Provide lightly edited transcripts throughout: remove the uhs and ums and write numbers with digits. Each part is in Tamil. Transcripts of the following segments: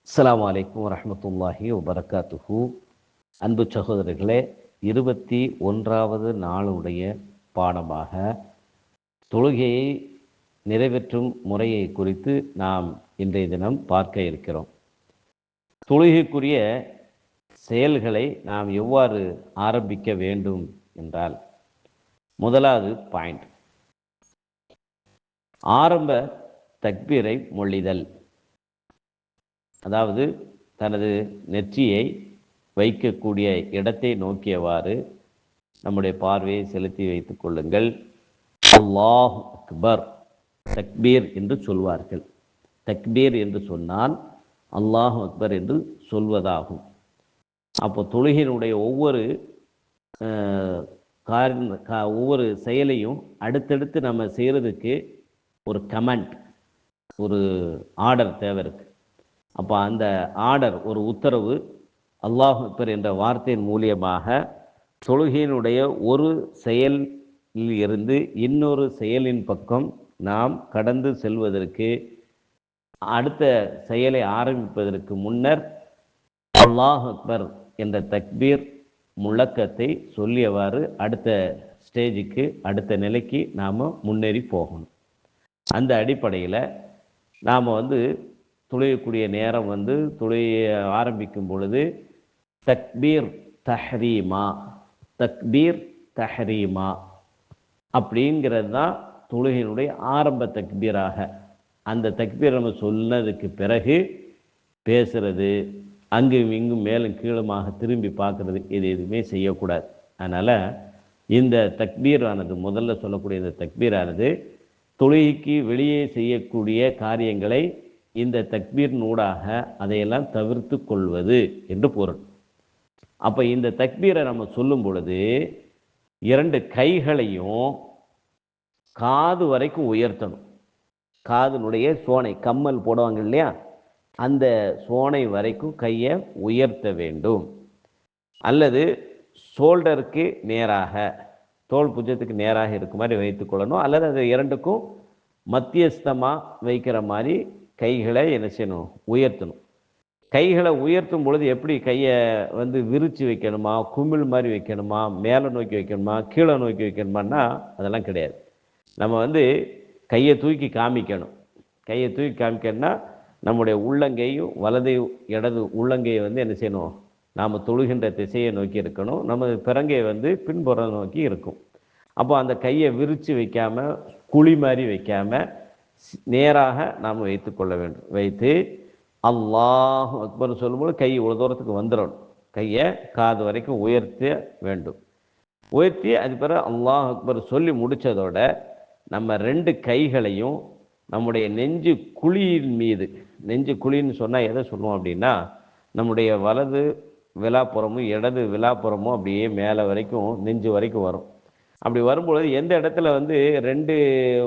அஸ்ஸலாமு அலைக்கும் வரஹ்மத்துல்லாஹி வபரகாத்துஹு. அன்பு சகோதரர்களே, 21வது நாளுடைய பாடமாக தொழுகையை நிறைவேற்றும் முறையை குறித்து நாம் இன்றைய தினம் பார்க்க இருக்கிறோம். தொழுகைக்குரிய செயல்களை நாம் எவ்வாறு ஆரம்பிக்க வேண்டும் என்றால், முதலாவது பாயிண்ட், ஆரம்ப தக்பீரை மொழிதல். அதாவது தனது நெற்றியை வைக்கக்கூடிய இடத்தை நோக்கியவாறு நம்முடைய பார்வையை செலுத்தி வைத்துக் கொள்ளுங்கள். அல்லாஹ் அக்பர், தக்பீர் என்று சொல்வார்கள். தக்பீர் என்று சொன்னால் அல்லாஹ் அக்பர் என்று சொல்வதாகும். அப்போ தொழுகையினுடைய ஒவ்வொரு செயலையும் அடுத்தடுத்து நம்ம செய்கிறதுக்கு ஒரு கமெண்ட், ஒரு ஆர்டர் தேவை இருக்கு. அப்போ அந்த ஆர்டர், ஒரு உத்தரவு, அல்லாஹ் அக்பர் என்ற வார்த்தையின் மூலியமாக தொழுகையினுடைய ஒரு செயலில் இருந்து இன்னொரு செயலின் பக்கம் நாம் கடந்து செல்வதற்கு, அடுத்த செயலை ஆரம்பிப்பதற்கு முன்னர் அல்லாஹ் அக்பர் என்ற தக்பீர் முழக்கத்தை சொல்லியவாறு அடுத்த ஸ்டேஜுக்கு, அடுத்த நிலைக்கு நாம் முன்னேறி போகணும். அந்த அடிப்படையில் நாம் தொழுகக்கூடிய நேரம் தொழுகையை ஆரம்பிக்கும் பொழுது தக்பீர் தஹ்ரீமா, தக்பீர் தஹ்ரீமா அப்படிங்கிறது தான் தொழுகையினுடைய ஆரம்ப தக்பீராக. அந்த தக்பீர் நம்ம சொன்னதுக்கு பிறகு பேசுறது, அங்கும் இங்கும் மேலும் கீழுமாக திரும்பி பார்க்கறது, இது எதுவுமே செய்யக்கூடாது. அதனால் இந்த தக்பீரானது, முதல்ல சொல்லக்கூடிய இந்த தக்பீரானது தொழுகைக்கு வெளியே செய்யக்கூடிய காரியங்களை இந்த தக்பீரினூடாக அதையெல்லாம் தவிர்த்து கொள்வது என்று பொருள். அப்போ இந்த தக்பீரை நம்ம சொல்லும் பொழுது இரண்டு கைகளையும் காது வரைக்கும் உயர்த்தணும். காதினுடைய சோனை, கம்மல் போடுவாங்க இல்லையா, அந்த சோனை வரைக்கும் கையை உயர்த்த வேண்டும். அல்லது ஷோல்டருக்கு நேராக, தோள் புஜத்துக்கு நேராக இருக்க மாதிரி வைத்துக்கொள்ளணும். அல்லது அது இரண்டுக்கும் மத்தியஸ்தமாக வைக்கிற மாதிரி கைகளை என்ன செய்யணும், உயர்த்தணும். கைகளை உயர்த்தும் பொழுது எப்படி கையை விரித்து வைக்கணுமா, குமிழ் மாதிரி வைக்கணுமா, மேலே நோக்கி வைக்கணுமா, கீழே நோக்கி வைக்கணுமான்னா அதெல்லாம் கிடையாது. நம்ம கையை தூக்கி காமிக்கணும். கையை தூக்கி காமிக்கணும்னா நம்முடைய உள்ளங்கையும் வலது இடது உள்ளங்கையை என்ன செய்யணும், நாம் தொழுகின்ற திசையை நோக்கி இருக்கணும். நம்ம பிறங்கை பின்புறம் நோக்கி இருக்கும். அப்போ அந்த கையை விரித்து வைக்காமல், குழி மாதிரி வைக்காமல் நேராக நாம் வைத்து கொள்ள வேண்டும். வைத்து அல்லாஹ் அக்பர் சொல்லும்போது கை இவ்வளோ தூரத்துக்கு வந்துடணும். கையை காது வரைக்கும் உயர்த்த வேண்டும். உயர்த்தி அது பிறகு அல்லாஹ் அக்பர் சொல்லி முடித்ததோட நம்ம ரெண்டு கைகளையும் நம்முடைய நெஞ்சு குழியின் மீது, நெஞ்சு குழின்னு சொன்னால் எதை சொல்லுவோம் அப்படின்னா, நம்முடைய வலது விலாப்புறமும் இடது விலாப்புறமும் அப்படியே மேலே வரைக்கும் நெஞ்சு வரைக்கும் வரும். அப்படி வரும்பொழுது எந்த இடத்துல ரெண்டு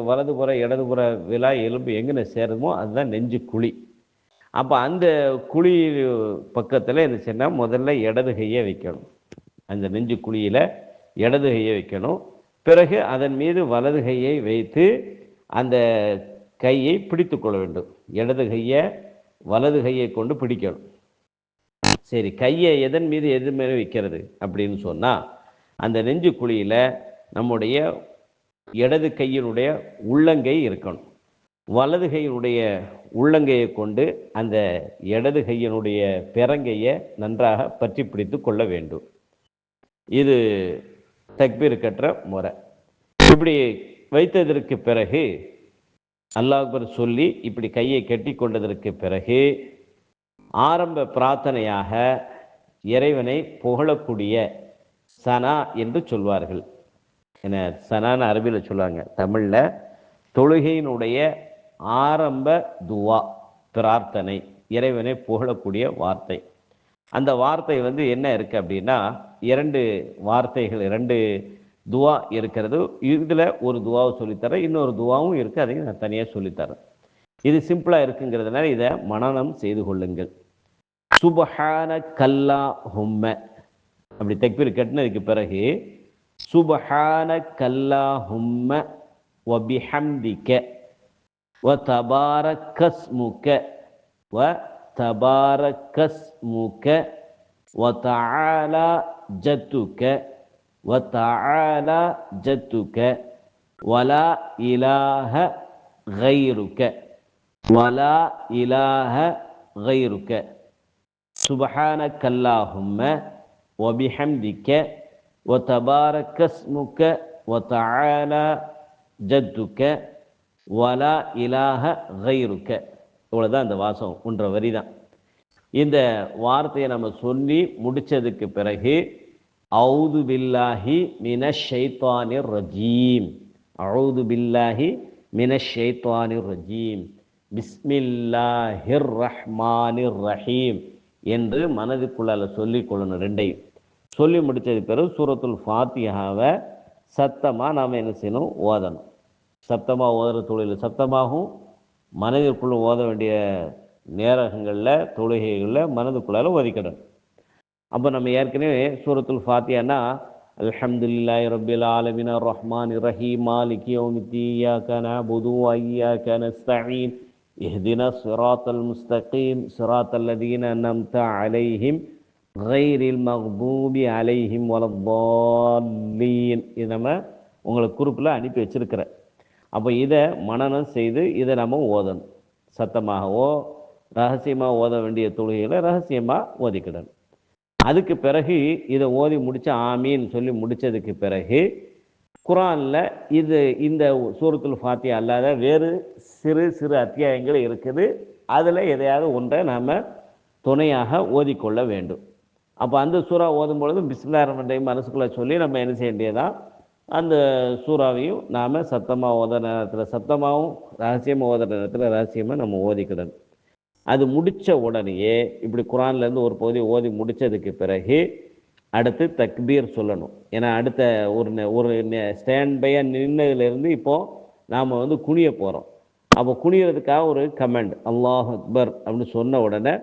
வலதுபுற இடதுபுற விலா எலும்பு எங்கே சேருமோ அதுதான் நெஞ்சு குழி. அப்போ அந்த குழி பக்கத்தில் என்ன செய்யணும், முதல்ல இடது கையை வைக்கணும். அந்த நெஞ்சு குழியில் இடது கையை வைக்கணும். பிறகு அதன் மீது வலது கையை வைத்து அந்த கையை பிடித்து கொள்ள வேண்டும். இடது கையை வலது கையை கொண்டு பிடிக்கணும். சரி, கையை எதன் மீது எது மேலே வைக்கிறது அப்படின்னு சொன்னால், அந்த நெஞ்சு குழியில் நம்முடைய இடது கையினுடைய உள்ளங்கை இருக்கணும். வலது கையினுடைய உள்ளங்கையை கொண்டு அந்த இடது கையினுடைய பிறங்கையை நன்றாக பற்றி பிடித்து கொள்ள வேண்டும். இது தக்பீர் கற்ற முறை. இப்படி வைத்ததற்கு பிறகு அல்லாஹ் அக்பர் சொல்லி இப்படி கையை கட்டி கொண்டதற்கு பிறகு ஆரம்ப பிரார்த்தனையாக இறைவனை புகழக்கூடிய சனா என்று சொல்வார்கள். என்ன சனான்னு அரபியில் சொல்லுவாங்க. தமிழில் தொழுகையினுடைய ஆரம்ப துவா, பிரார்த்தனை, இறைவனை புகழக்கூடிய வார்த்தை. அந்த வார்த்தை என்ன இருக்குது அப்படின்னா, இரண்டு வார்த்தைகள், இரண்டு துவா இருக்கிறது. இதில் ஒரு துவாவை சொல்லித்தரேன், இன்னொரு துவாவும் இருக்குது, அதையும் நான் தனியாக சொல்லித்தரேன். இது சிம்பிளாக இருக்குங்கிறதுனால இதை மனனம் செய்து கொள்ளுங்கள். சுப்ஹானக்கல்லாஹும்ம, அப்படி தக்பீர் கட்டினதுக்கு பிறகு சுப்ஹானக்கல்லாஹும்ம வபிஹம்திக வதபாரக்கஸ்முக தபாரக்கஸ்முக வதஆலா ஜத்துக வதஆலா ஜத்துக வலா இலாஹ கைருக வலா இலாஹ கைருக சுப்ஹானக்கல்லாஹும்ம வபிஹம்திக வதபாரக்கஸ்முக வதஆலா ஜத்துக வலா இலாஹ கைருக. இவ்வளோதான் இந்த வாசம், ஒன்ற வரி தான். இந்த வார்த்தையை நம்ம சொல்லி முடித்ததுக்கு பிறகு அவுது பில்லாஹி மினஷ் ஷைத்தானிர் ரஜீம், அவுது பில்லாஹி மினஷ் ஷைத்தானிர் ரஜீம், பிஸ்மில்லாஹிர் ரஹ்மானிர் ரஹீம் என்று மனதுக்குள்ளால் சொல்லிக் கொள்ளணும். ரெண்டையும் சொல்லி முடித்தது பிறகு சூரத்துல் ஃபாத்திஹாவை சத்தமாக நாம் என்ன செய்யணும், ஓதணும். சப்தமாக ஓதுற தொழில் சப்தமாகவும் மனதிற்குள்ள ஓத வேண்டிய நேரங்களில் தொழுகைகளில் மனதுக்குள்ளால் ஓதிக்கிடணும். அப்போ நம்ம ஏற்கனவே சூரத்துல் ஃபாத்திஹான்னா அல்ஹம்துலில்லாஹி ரப்பில் ஆலமீன் அர்ரஹ்மான் ரஹீம் மாலிகி யௌமித்தீன் இய்யாக நஅபுது வ இய்யாக நஸ்தஈன் இஹ்தினஸ் ஸிராத்தல் முஸ்தகீம் ஸிராத்தல் லதீன அன்அம்த அலைஹிம் கைரில் மக்தூபி அலைஹிம் வலத்தால்லீன். இது நம்ம உங்களுக்கு குரூப்பில் அனுப்பி வச்சிருக்கிறேன். அப்போ இதை மனனம் செய்து இதை நம்ம ஓதணும். சத்தமாகவோ ரகசியமாக ஓத வேண்டிய தொழுகைகளை ரகசியமாக ஓதிக்கிடணும். அதுக்கு பிறகு இதை ஓதி முடித்து ஆமீன் சொல்லி முடித்ததுக்கு பிறகு குர்ஆனில் இந்த சூரத்துல் ஃபாத்திஹா அல்லாத வேறு சிறு சிறு அத்தியாயங்கள் இருக்குது. அதில் எதையாவது ஒன்றை நாம் துணையாக ஓதிக்கொள்ள வேண்டும். அப்போ அந்த சூறா ஓதும் பொழுது பிஸ்மில்லாஹிர் ரஹ்மானிர் ரஹீம் மனசுக்குள்ளே சொல்லி நம்ம என்ன செய்ய வேண்டியதான், அந்த சூறாவையும் நாம் சத்தமாக ஓதுற நேரத்தில் சத்தமாகவும் ரகசியமாக ஓதுற நேரத்தில் ரகசியமாக நம்ம ஓதிக்கிடணும். அது முடித்த உடனேயே இப்படி குர்ஆன்லேருந்து ஒரு பகுதி ஓதி முடித்ததுக்கு பிறகு அடுத்து தக்பீர் சொல்லணும். ஏன்னா அடுத்த ஒரு ஸ்டாண்ட் பையாக நின்னதுலேருந்து இப்போது நாம் குனிய போகிறோம். அப்போ குனியறதுக்காக ஒரு கமெண்ட் அல்லாஹ் அக்பர் அப்படின்னு சொன்ன உடனே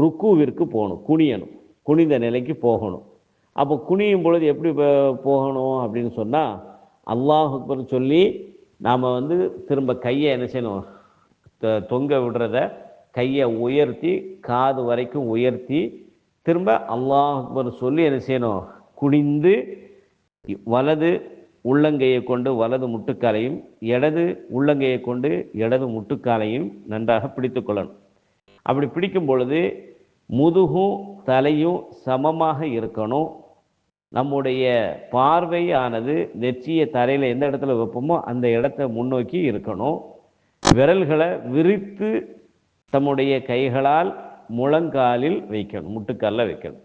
ருக்குவிற்கு போகணும், குனியணும், குனிந்த நிலைக்கு போகணும். அப்போ குனியும் பொழுது எப்படி போகணும் அப்படின்னு சொன்னால் அல்லாஹ் அக்பர் சொல்லி நாம் திரும்ப கையை என்ன செய்யணும், தொங்க விடுறத கையை உயர்த்தி காது வரைக்கும் உயர்த்தி திரும்ப அல்லாஹ் அக்பர் சொல்லி என்ன செய்யணும், குனிந்து வலது உள்ளங்கையை கொண்டு வலது முட்டுக்காலையும் இடது உள்ளங்கையை கொண்டு இடது முட்டுக்காலையும் நன்றாக பிடித்து கொள்ளணும். அப்படி பிடிக்கும் பொழுது முதுகும் தலையும் சமமாக இருக்கணும். நம்முடைய பார்வையானது நெற்றியை தரையில் எந்த இடத்துல வைப்போமோ அந்த இடத்த முன்னோக்கி இருக்கணும். விரல்களை விரித்து தம்முடைய கைகளால் முழங்காலில் வைக்கணும், முட்டுக்காலில் வைக்கணும்.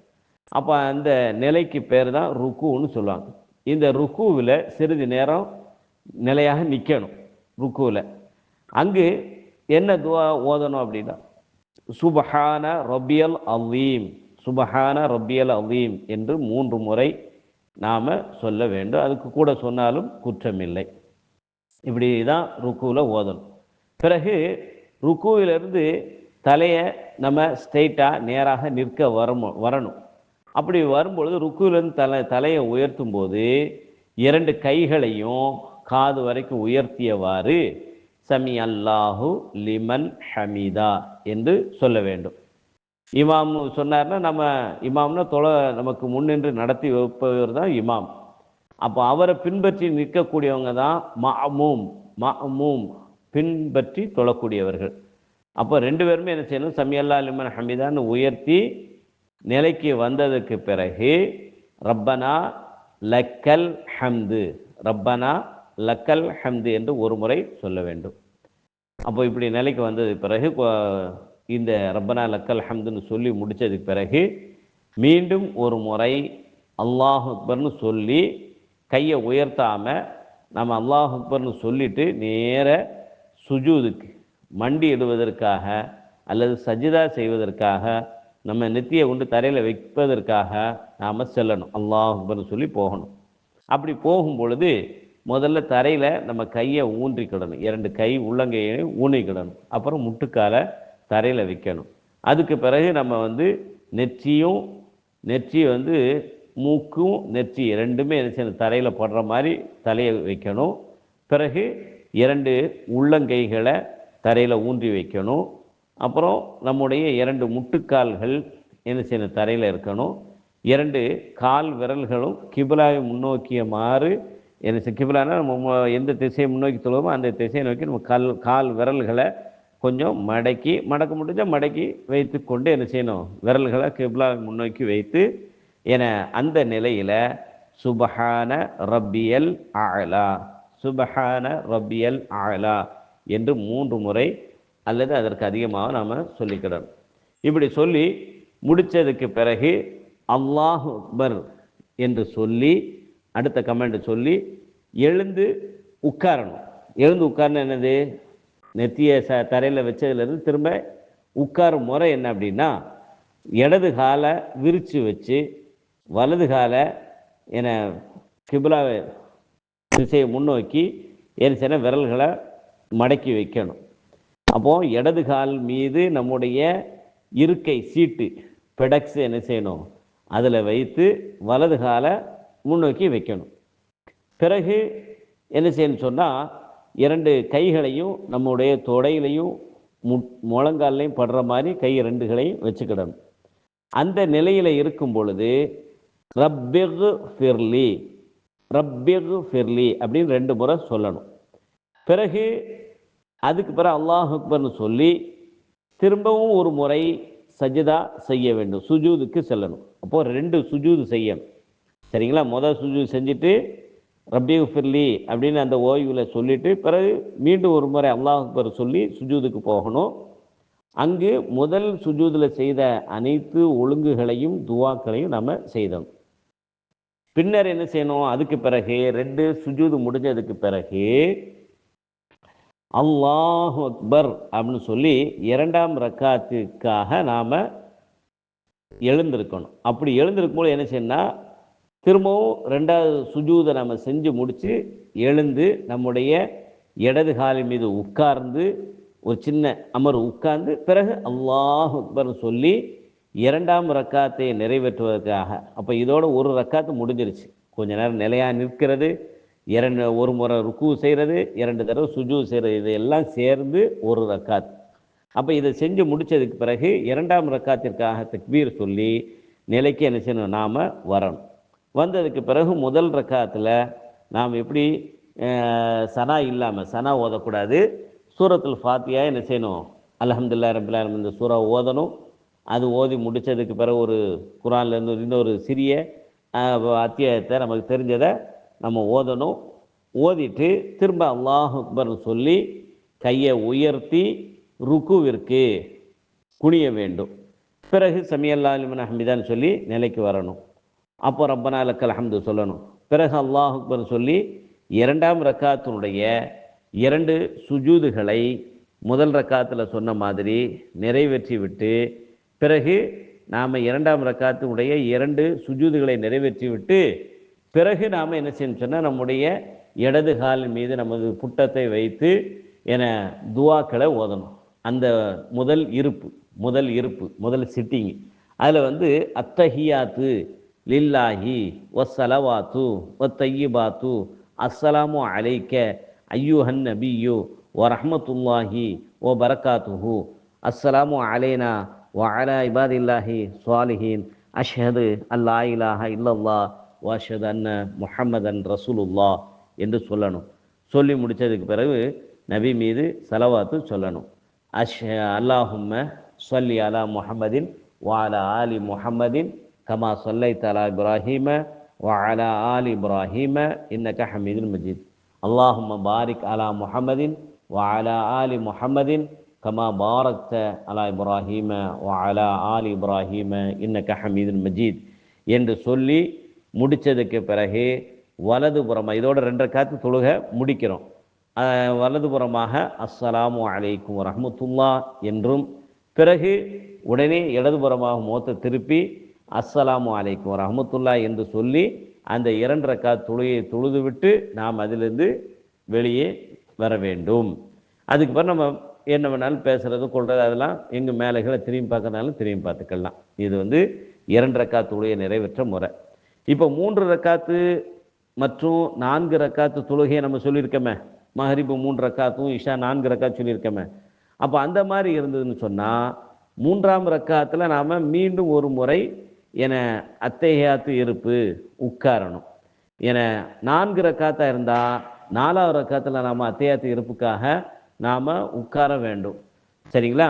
அப்போ அந்த நிலைக்கு பேர் தான் ருக்குன்னு சொல்லுவாங்க. இந்த ருக்குவில் சிறிது நேரம் நிலையாக நிற்கணும். ருக்குவில் அங்கு என்ன துவா ஓதணும் அப்படின்னா சுபஹான ரப்பியல் அலீம், சுபஹான ரப்பியல் அலீம் என்று 3 முறை நாம் சொல்ல வேண்டும். அதுக்கு கூட சொன்னாலும் குற்றமில்லை. இப்படி தான் ருக்குவில் ஓதணும். பிறகு ருக்குவிலிருந்து தலையை நம்ம ஸ்ட்ரெயிட்டாக நேராக நிற்க வரணும். அப்படி வரும்பொழுது ருக்குவிலிருந்து தலையை உயர்த்தும் போது 2 கைகளையும் காது வரைக்கும் உயர்த்தியவாறு சமி அல்லாஹு லிமன் ஹமீதா என்று சொல்ல வேண்டும். இமாம் சொன்னார்னா நம்ம இமாம்னா நமக்கு முன்னின்று நடத்தி வைப்பவர் தான் இமாம். அப்போ அவரை பின்பற்றி நிற்கக்கூடியவங்க தான் மஅமூம் பின்பற்றி தொழக்கூடியவர்கள். அப்போ 2 பேருமே என்ன செய்யணும், சமி அல்லா லிமன் ஹமீதான்னு உயர்த்தி நிலைக்கு வந்ததுக்கு பிறகு ரப்பனா லக்கல் ஹம்து, ரப்பனா லக்கல் ஹம்து என்று ஒரு முறை சொல்ல வேண்டும். அப்போ இப்படி நிலைக்கு வந்தது பிறகு இந்த ரப்பனா லக்கல் ஹம்துன்னு சொல்லி முடித்ததுக்கு பிறகு மீண்டும் ஒரு முறை அல்லாஹ் அக்பர்னு சொல்லி கையை உயர்த்தாமல் நம்ம அல்லாஹ் அக்பர்னு சொல்லிட்டு நேர சுஜூதுக்கு மண்டி இடுவதற்காக அல்லது சஜிதா செய்வதற்காக நம்ம நெத்தியை கொண்டு தரையில் வைப்பதற்காக நாம் செல்லணும். அல்லாஹ் அக்பர்னு சொல்லி போகணும். அப்படி போகும் பொழுது முதல்ல தரையில் நம்ம கையை ஊன்றிக்கிடணும், 2 கை உள்ளங்கையை ஊனிக்கிடணும். அப்புறம் முட்டுக்காலை தரையில் வைக்கணும். அதுக்கு பிறகு நம்ம நெற்றி மூக்கும் நெற்றி ரெண்டுமே என்ன செய்யணும், தரையில் படுற மாதிரி தலையை வைக்கணும். பிறகு 2 உள்ளங்கைகளை தரையில் ஊன்றி வைக்கணும். அப்புறம் நம்முடைய 2 முட்டுக்கால்கள் என்ன செய்யணும், தரையில் இருக்கணும். 2 கால் விரல்களும் கிபிலாவை முன்னோக்கியமாறு என்ன செய்ய, கிபிலானா நம்ம எந்த திசையை முன்னோக்கி தொழுவோமோ அந்த திசையை நோக்கி நம்ம கால் விரல்களை கொஞ்சம் மடக்க முடிஞ்சால் மடக்கி வைத்து கொண்டு என்ன செய்யணும், விரல்களை கிபிலாவை முன்னோக்கி வைத்து என அந்த நிலையில் சுபஹான ரப்பியல் ஆலா, சுபஹான ரப்பியல் ஆலா என்று 3 முறை அல்லது அதற்கு அதிகமாக நாம் சொல்லிக்கிடணும். இப்படி சொல்லி முடித்ததுக்கு பிறகு அல்லாஹு அக்பர் என்று சொல்லி அடுத்த கமெண்ட் சொல்லி எழுந்து உட்காரணும். எழுந்து உட்காரணும் என்னது, நெத்தியை தரையில் வச்சதுலேருந்து திரும்ப உட்காரும் முறை என்ன அப்படின்னா, இடது காலை விரித்து வச்சு வலது காலை என கிபிலாவை திசையை முன்னோக்கி என்ன செய்யணும், விரல்களை மடக்கி வைக்கணும். அப்போது இடது கால் மீது நம்முடைய இருக்கை சீட்டு பெடக்ஸ் என்ன செய்யணும், அதில் வைத்து வலது காலை முன்னோக்கி வைக்கணும். பிறகு என்ன செய்யணும்னு சொன்னால் 2 கைகளையும் நம்முடைய தொடையிலையும் முழங்காலையும் படுற மாதிரி கை 2களையும் வச்சுக்கிடணும். அந்த நிலையில் இருக்கும் பொழுது ரப்பிகு ஃபிர்லி, ரப்பிகு ஃபிர்லி அப்படின்னு 2 முறை சொல்லணும். பிறகு அதுக்கு பிறகு அல்லாஹ் அக்பர்னு சொல்லி திரும்பவும் ஒரு முறை சஜிதா செய்ய வேண்டும், சுஜூதுக்கு செல்லணும். அப்போது 2 சுஜூது செய்யணும். சரிங்களா? முதல் சுஜூது செஞ்சுட்டு ரப்பிகு ஃபிர்லி அப்படின்னு அந்த ஓய்வில் சொல்லிவிட்டு பிறகு மீண்டும் ஒரு முறை அல்லாஹ் அக்பர் சொல்லி சுஜூதுக்கு போகணும். அங்கு முதல் சுஜூதில் செய்த அனைத்து ஒழுங்குகளையும் துவாக்களையும் நம்ம செய்தோம். பின்னர் என்ன செய்யணும், அதுக்கு பிறகு 2 சுஜூது முடிஞ்சதுக்கு பிறகு அல்லாஹு அக்பர் அப்படின்னு சொல்லி 2ஆம் ரக்காத்துக்காக நாம் எழுந்திருக்கணும். அப்படி எழுந்திருக்கும்போது என்ன செய்யணும்னா, திரும்பவும் 2வது சுஜூதை நம்ம செஞ்சு முடித்து எழுந்து நம்முடைய இடது காலின் மீது உட்கார்ந்து ஒரு சின்ன அமர்வு உட்கார்ந்து பிறகு அல்லாஹு அக்பர்னு சொல்லி 2ஆம் ரக்காத்தை நிறைவேற்றுவதற்காக. அப்போ இதோட ஒரு ரக்காத்து முடிஞ்சிருச்சு. கொஞ்ச நேரம் நிலையாக நிற்கிறது, ஒரு முறை ருக்கு செய்கிறது, 2 தடவை சுஜூ செய்கிறது, இதையெல்லாம் சேர்ந்து ஒரு ரக்காத். அப்போ இதை செஞ்சு முடித்ததுக்கு பிறகு 2ஆம் ரக்காத்திற்காக தக்பீர் சொல்லி நிலைக்கு என்ன செய்யணும், நாம் வரணும். வந்ததுக்கு பிறகு முதல் ரக்காத்தில் நாம் எப்படி சனா இல்லாமல், சனா ஓதக்கூடாது, சூரத்துல் ஃபாத்தியா என்ன செய்யணும், அல்ஹம்துலில்லாஹி ரப்பில் ஆலமீன் இந்த சூறா ஓதணும். அது ஓதி முடித்ததுக்கு பிறகு ஒரு குர்ஆன்லேருந்து இன்னொரு சிறிய அத்தியாயத்தை நமக்கு தெரிஞ்சதை நம்ம ஓதணும். ஓதிட்டு திரும்ப அல்லாஹ் அக்பர்னு சொல்லி கையை உயர்த்தி ருக்குவிற்கு குனிய வேண்டும். பிறகு சமியல்லாஹு லிமன் ஹமிதான்னு சொல்லி நிலைக்கு வரணும். அப்போ ரப்பனா லக்கல் ஹம்து சொல்லணும். பிறகு அல்லாஹ் அக்பர்னு சொல்லி 2ஆம் ரக்காத்தினுடைய 2 சுஜூதுகளை முதல் ரக்காத்தில் சொன்ன மாதிரி நிறைவேற்றி விட்டு பிறகு நாம் 2ஆம் ரக்காத்தினுடைய 2 சுஜூதுகளை நிறைவேற்றி விட்டு பிறகு நாம் என்ன செய்யணும் சொன்னால், நம்முடைய இடது காலின் மீது நமது புட்டத்தை வைத்து என துவாக்களை ஓதணும். அந்த முதல் சிட்டிங் அதில் அத்தஹியாத்து லில்லாஹி வஸ்ஸலவாத்து வத்தையிபாத்து அஸ்ஸலாமு அலைக்க ஐயுஹன் நபியு வரஹ்மத்துல்லாஹி வபரகாத்துஹு அஸ்ஸலாமு அலைனா வஅலா இபாதில்லாஹி ஸாலிஹீன் அஷ்ஹது அல்லா இலாஹ இல்லல்லாஹ் வஅஷ்ஹது அன்ன முஹம்மதன் ரசூலுல்லாஹ் என்று சொல்லணும். சொல்லி முடித்ததுக்கு பிறகு நபி மீது சலவாத்து சொல்லணும். அல்லாஹும்ம ஸல்லி அலா முஹம்மதின் வஅலா ஆலி முஹம்மதின் கமா ஸல்லைத அலா இப்ராஹீம வஅலா ஆலி இப்ராஹீம இன்னக ஹமீதுல் மஜீத். அல்லாஹும்ம பாரிக் அலா முஹம்மதின் வஅலா ஆலி முஹம்மதின் கமா பாரக்த அலா இப்ராஹீம வஅலா ஆலி இப்ராஹீம இன்னக ஹமீதுல் மஜீத் என்று சொல்லி முடித்ததுக்கு பிறகு வலதுபுறமாக இதோட 2 ரக்காத்து தொழுகை முடிக்கிறோம். வலதுபுறமாக அஸ்ஸலாமு அலைக்கும் வரஹ்மத்துல்லாஹ் என்றும் பிறகு உடனே இடதுபுறமாக முகத்தை திருப்பி அஸ்ஸலாமு அலைக்கும் வரஹ்மத்துல்லாஹ் என்று சொல்லி அந்த 2 ரக்காத் தொழுகையை தொழுது விட்டு நாம் அதிலிருந்து வெளியே வர வேண்டும். அதுக்கு பிறகு நம்ம என்ன வேணாலும் பேசுகிறது கொள்வது அதெல்லாம் எங்கள் மேலைகளை திரும்பி பார்க்கறதுனாலும் திரும்பி பார்த்துக்கலாம். இது 2 ரக்காத் தொழுகையை நிறைவேற்ற முறை. இப்போ 3 ரக்காத்து மற்றும் 4 ரக்காத்து தொழுகையை நம்ம சொல்லியிருக்கோமே, மஹரிபு 3 ரக்காத்தும் இஷா 4 ரக்காத்து சொல்லியிருக்கோமே. அப்போ அந்த மாதிரி இருந்ததுன்னு சொன்னால் 3ஆம் ரக்காத்தில் நாம் மீண்டும் ஒரு முறை என அத்தைஹியாத்து இருப்பு உட்காரணும். என 4 ரக்காத்தாக இருந்தால் 4ஆவது ரக்காத்தில் நாம் அத்தைஹியாத்து இருப்புக்காக நாம் உட்கார வேண்டும். சரிங்களா?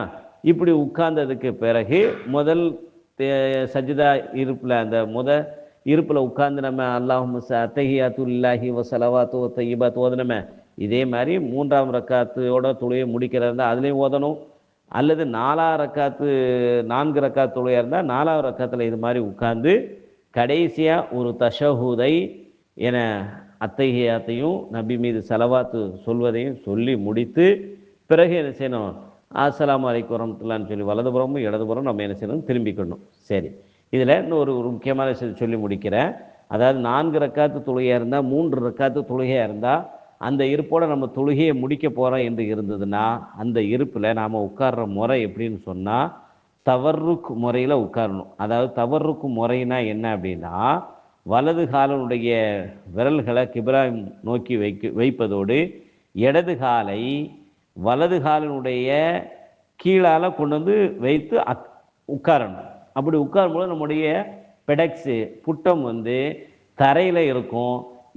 இப்படி உட்கார்ந்ததுக்கு பிறகு முதல் சஜிதா இருப்பில் அந்த இருப்பில் உட்கார்ந்து நம்ம அல்லாஹும்ம அத்தஹியாத்து லில்லாஹி வ ஸலவாத்து வ தய்யிபாத்து ஓதணுமே, இதே மாதிரி 3ஆம் ரக்காத்தோட தொழுகையை முடிக்கிறதா இருந்தால் அதுலேயும் ஓதணும். அல்லது 4 ரக்காத் தொழுகையாக இருந்தால் 4ஆவது ரக்காத்தில் இது மாதிரி உட்கார்ந்து கடைசியாக ஒரு தஷஹூதை என அத்தஹியாத்தையும் நபி மீது ஸலவாத்து சொல்வதையும் சொல்லி முடித்து பிறகு என்ன செய்யணும், அஸ்ஸலாமு அலைக்கும் வரஹ்மத்துல்லாஹின்னு சொல்லி வலதுபுறமும் இடதுபுறம் நம்ம என்ன செய்யணும், திரும்பிக்கணும். சரி, இதில் இன்னும் ஒரு முக்கியமான விஷயம் சொல்லி முடிக்கிறேன். அதாவது 4 ரக்காத்து தொழுகையாக இருந்தால் 3 ரக்காத்து தொழுகையாக இருந்தால் அந்த இருப்போடு நம்ம தொழுகையை முடிக்க போகிறோம் என்று இருந்ததுன்னா அந்த இருப்பில் நாம் உட்கார்ற முறை எப்படின்னு சொன்னால் தவறுக்கு முறையில் உட்காரணும். அதாவது தவறுக்கு முறைனா என்ன அப்படின்னா, வலது காலனுடைய விரல்களை கிப்லா நோக்கி வைப்பதோடு இடது காலை வலது காலினுடைய கீழால் கொண்டு வந்து வைத்து உட்காரணும். அப்படி உட்காரும்போது நம்முடைய பெடக்ஸு புட்டம் தரையில் இருக்கும்.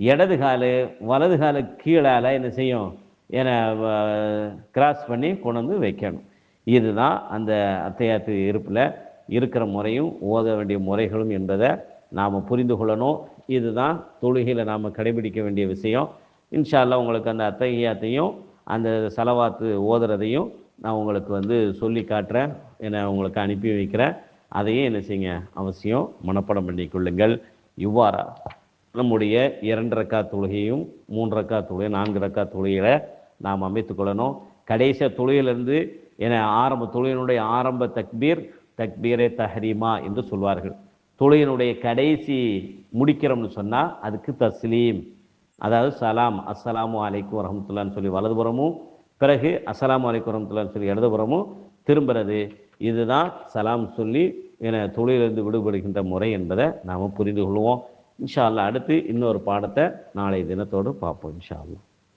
இடது கால் வலது காலு கீழால் என்ன செய்யும், என கிராஸ் பண்ணி கொண்டு வந்து வைக்கணும். இதுதான் அந்த அத்தைஹியாத்து இருப்பில் இருக்கிற முறையும் ஓத வேண்டிய முறைகளும் என்பதை நாம் புரிந்து கொள்ளணும். இதுதான் தொழுகையில் நாம் கடைபிடிக்க வேண்டிய விஷயம். இன்ஷா அல்லாஹ் உங்களுக்கு அந்த அத்தைஹியாத்தையும் அந்த ஸலவாத்து ஓதுறதையும் நான் உங்களுக்கு சொல்லி காட்டுறேன், உங்களுக்கு அனுப்பி வைக்கிறேன். அதையும் என்ன செய்யுங்க, அவசியம் மனப்பாடம் பண்ணிக்கொள்ளுங்கள். இவ்வாறா நம்முடைய 2 ரக்காத் தொழுகையும் 3 ரக்காத் தொழுகை 4 ரக்காத் தொழுகைகளை நாம் அமைத்துக்கொள்ளணும். கடைசி தொழுகையிலிருந்து ஆரம்ப தொழுகையினுடைய ஆரம்ப தக்பீரே தஹ்ரீமா என்று சொல்வார்கள். தொழுகையினுடைய கடைசி முடிக்கிறோம்னு சொன்னால் அதுக்கு தஸ்லீம், அதாவது சலாம் அஸ்ஸலாமு அலைக்கும் வரஹ்மத்துல்லாஹின்னு சொல்லி வலதுபுறமும் பிறகு அஸ்ஸலாமு அலைக்கும் வரஹ்மத்துல்லாஹின்னு சொல்லி இடதுபுறமும் திரும்புறது. இதுதான் சலாம் சொல்லி தொழிலிருந்து விடுபடுகின்ற முறை என்பதை நாம் புரிந்து கொள்வோம். இன்ஷா அல்லாஹ் அடுத்து இன்னொரு பாடத்தை நாளை தினத்தோடு பார்ப்போம் இன்ஷா அல்லாஹ்.